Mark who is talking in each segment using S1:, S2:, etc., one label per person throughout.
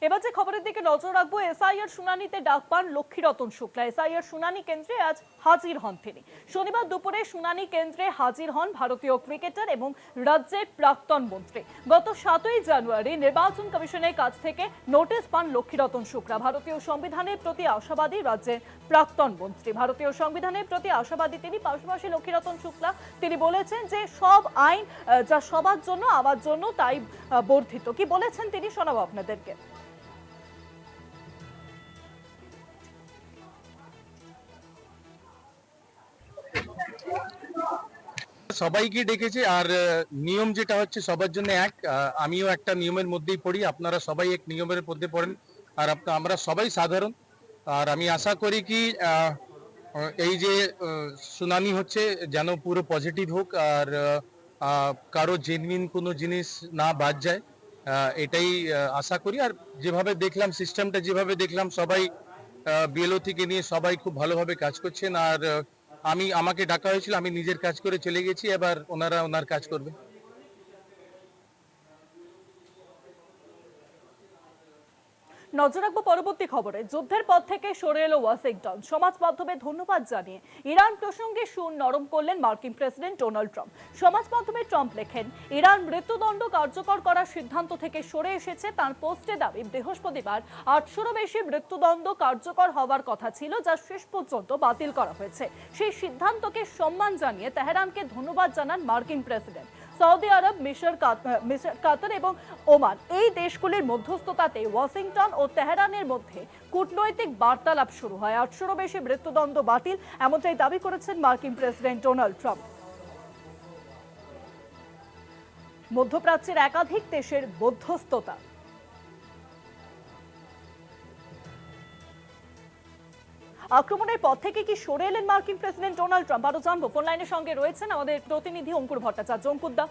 S1: এবার যে খবরের দিকে নজর রাখবো, এসআইআর শুনানিতে ডাক পান লক্ষ্মীরতন শুক্লা। এসআইআর শুনানি কেন্দ্রে আজ হাজির হন তিনি। শনিবার দুপুরে শুনানি কেন্দ্রে হাজির হন ভারতীয় ক্রিকেটার এবং রাজ্যের প্রাক্তন মন্ত্রী। গত 7ই জানুয়ারি নির্বাচন কমিশনের কাছ থেকে নোটিশ পান লক্ষ্মীরতন শুক্লা। ভারতীয় সংবিধানের প্রতি আশাবাদী রাজ্যের প্রাক্তন মন্ত্রী। ভারতীয় সংবিধানের প্রতি আশাবাদী তিনি। পাশাপাশি লক্ষ্মীরতন শুক্লা তিনি বলেছেন যে সব আইন যা সবার জন্য, আমার জন্য তাই বর্ধিত। কি বলেছেন তিনি শোনাবো আপনাদেরকে।
S2: সবাইকে ডেকেছে, আর নিয়ম যেটা হচ্ছে সবার জন্য এক। আমিও একটা নিয়মের মধ্যেই পড়ি, আপনারা সবাই এক নিয়মের মধ্যে পড়েন, আর আমরা সবাই সাধারণ। আর আমি আশা করি কি এই যে শুনানি হচ্ছে যেন পুরো পজিটিভ হোক, আর কারো জেনুইন কোনো জিনিস না বাদ যায়, এটাই আশা করি। আর যেভাবে দেখলাম সিস্টেমটা, যেভাবে দেখলাম সবাই বিএলও থেকে নিয়ে সবাই খুব ভালোভাবে কাজ করছেন। আর আমাকে ডাকা হয়েছিল, আমি নিজের কাজ করে চলে গেছি, এবার ওনারা ওনার কাজ করবে।
S1: নজর রাখবো পরবর্তী খবরে। যুদ্ধের পর থেকে সরে এলো ওয়াশিংটন। সমাজ মাধ্যমে ধন্যবাদ জানিয়ে ইরান প্রসঙ্গে সুর নরম করলেন মার্কিন প্রেসিডেন্ট ডোনাল্ড ট্রাম্প। সমাজ মাধ্যমে ট্রাম্প লেখেন, ইরান মৃত্যুদণ্ড কার্যকর করার সিদ্ধান্ত থেকে সরে এসেছে। তার পোস্টে দাবি, বৃহস্পতিবার 800-রও বেশি মৃত্যুদণ্ড কার্যকর হওয়ার কথা ছিল, যা শেষ পর্যন্ত বাতিল করা হয়েছে। সেই সিদ্ধান্তকে সম্মান জানিয়ে তেহরানকে ধন্যবাদ জানান মার্কিন প্রেসিডেন্ট। সৌদি আরব, মিশর, কাতার এবং ওমান এই দেশগুলির মধ্যস্থতাতে ওয়াশিংটন ও তেহরানের মধ্যে কূটনৈতিক বার্তালাপ শুরু হয়। 800-রও বেশি মৃত্যুদণ্ড বাতিল, এমনটাই দাবি করেছেন মার্কিন প্রেসিডেন্ট ডোনাল্ড ট্রাম্প। মধ্যপ্রাচ্যের একাধিক দেশের মধ্যস্থতা। আক্রমণের পর থেকে কি সরে এলেন মার্কিন প্রেসিডেন্ট ডোনাল্ড ট্রাম্প? আরো জানবো। ফোন লাইনের সঙ্গে রয়েছেন আমাদের প্রতিনিধি অঙ্কুর ভট্টাচার্য। অঙ্কুরদা,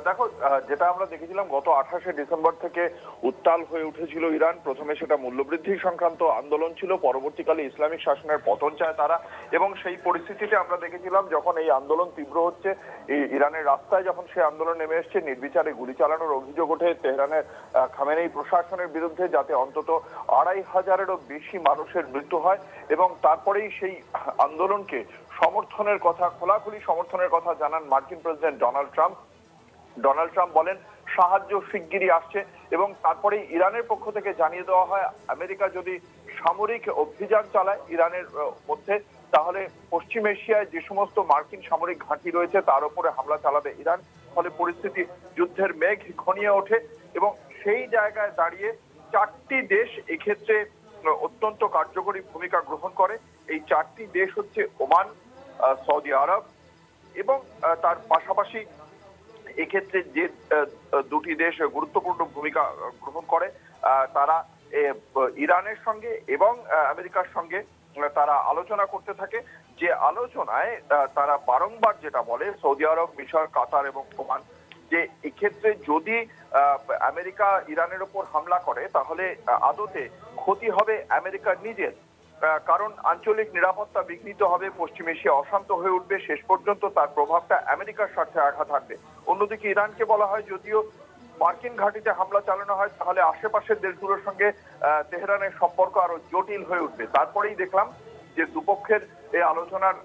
S3: দেখো, যেটা আমরা দেখেছিলাম গত 28শে ডিসেম্বর থেকে উত্তাল হয়ে উঠেছিল ইরান। প্রথমে সেটা মূল্যবৃদ্ধি সংক্রান্ত আন্দোলন ছিল, পরবর্তীকালে ইসলামিক শাসনের পতন চায় তারা, এবং সেই পরিস্থিতিতে আমরা দেখেছিলাম যখন এই আন্দোলন তীব্র হচ্ছে, ইরানের রাস্তায় যখন সেই আন্দোলন নেমে এসছে, নির্বিচারে গুলি চালানোর অভিযোগ ওঠে তেহরানের খামেনেই প্রশাসনের বিরুদ্ধে, যাতে অন্তত 2500-এরও বেশি মানুষের মৃত্যু হয়। এবং তারপরেই সেই আন্দোলনকে সমর্থনের কথা, খোলাখুলি সমর্থনের কথা জানান মার্কিন president Donald Trump. Donald Trump বলেন সাহায্য শিগগিরই আসছে, এবং তারপরে ইরানের পক্ষ থেকে জানিয়ে দেওয়া হয় আমেরিকা যদি সামরিক অভিযান চালায় ইরানের মধ্যে, তাহলে পশ্চিম এশিয়ায় যে সমস্ত মার্কিন সামরিক ঘাঁটি রয়েছে তার উপরে হামলা চালাবে ইরান। ফলে পরিস্থিতি যুদ্ধের মেঘ ঘনিয়ে ওঠে, এবং সেই জায়গায় দাঁড়িয়ে 4টি দেশ এক্ষেত্রে অত্যন্ত কার্যকরী ভূমিকা গ্রহণ করে। এই 4টি দেশ হচ্ছে ওমান, সৌদি আরব, এবং তার পাশাপাশি এক্ষেত্রে যে দুটি দেশ গুরুত্বপূর্ণ ভূমিকা গ্রহণ করে, তারা ইরানের সঙ্গে এবং আমেরিকার সঙ্গে তারা আলোচনা করতে থাকে। যে আলোচনায় তারা বারংবার যেটা বলে, সৌদি আরব, মিশর, কাতার এবং ওমান, যে এক্ষেত্রে যদি আমেরিকা ইরানের উপর হামলা করে তাহলে আদতে ক্ষতি হবে আমেরিকার নিজের, কারণ আঞ্চলিক নিরাপত্তা বিঘ্নিত হবে, পশ্চিম এশিয়া অশান্ত হয়ে উঠবে, শেষ পর্যন্ত তার প্রভাবটা আমেরিকার স্বার্থে আঘাত হানবে। অন্যদিকে ইরানকে বলা হয় যদিও মার্কিন ঘাঁটিতে হামলা চালানো হয় তাহলে আশেপাশের দেশগুলোর সঙ্গে তেহরানের সম্পর্ক আরো জটিল হয়ে উঠবে। তারপরেই দেখলাম যে দুপক্ষের এই আলোচনার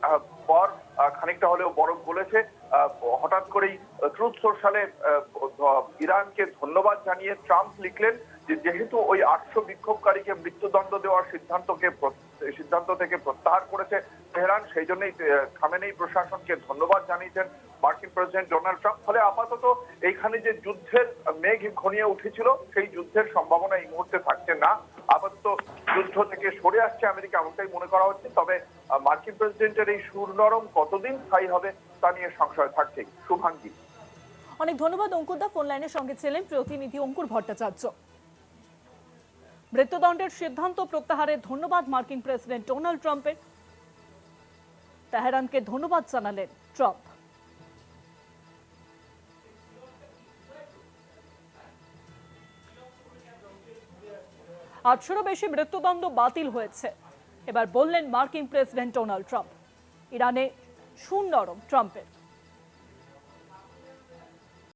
S3: পর খানিকটা হলেও বরফ গলেছে। হঠাৎ করেই ট্রুথ সোশ্যালে ইরানকে ধন্যবাদ জানিয়ে ট্রাম্প লিখলেন যে যেহেতু ওই 800 বিক্ষোভকারীকে মৃত্যুদণ্ড দেওয়ার সিদ্ধান্ত থেকে প্রত্যাহার করেছে তেহরান, সেই জন্যই খামেনেই প্রশাসনকে ধন্যবাদ জানিয়েছেন মার্কিন প্রেসিডেন্ট ডোনাল্ড ট্রাম্প। ফলে আপাতত এইখানে যে যুদ্ধের মেঘ ঘনিয়ে উঠেছিল সেই যুদ্ধের সম্ভাবনা এই মুহূর্তে থাকছে না। আপাতত যুদ্ধ থেকে সরে আসছে আমেরিকা, এমনটাই মনে করা হচ্ছে। তবে মার্কিন প্রেসিডেন্টের এই সুর নরম কতদিন স্থায়ী হবে তা নিয়ে সংশয় থাকছেই। শুভাঙ্গী,
S1: অনেক ধন্যবাদ অঙ্কুরদা। ফোন লাইনের সঙ্গে ছিলেন প্রতিনিধি অঙ্কুর ভট্টাচার্য। মৃত্যুদণ্ডের সিদ্ধান্ত প্রত্যাহারে ধন্যবাদ মার্কিন প্রেসিডেন্ট ডোনাল্ড ট্রাম্পের। তেহরানকে ধন্যবাদ জানালেন ট্রাম্প। 800-রও বেশি মৃত্যুদণ্ড বাতিল হয়েছে, এবার বললেন মার্কিন প্রেসিডেন্ট ডোনাল্ড ট্রাম্প। ইরানে সুর নরম ট্রাম্পের।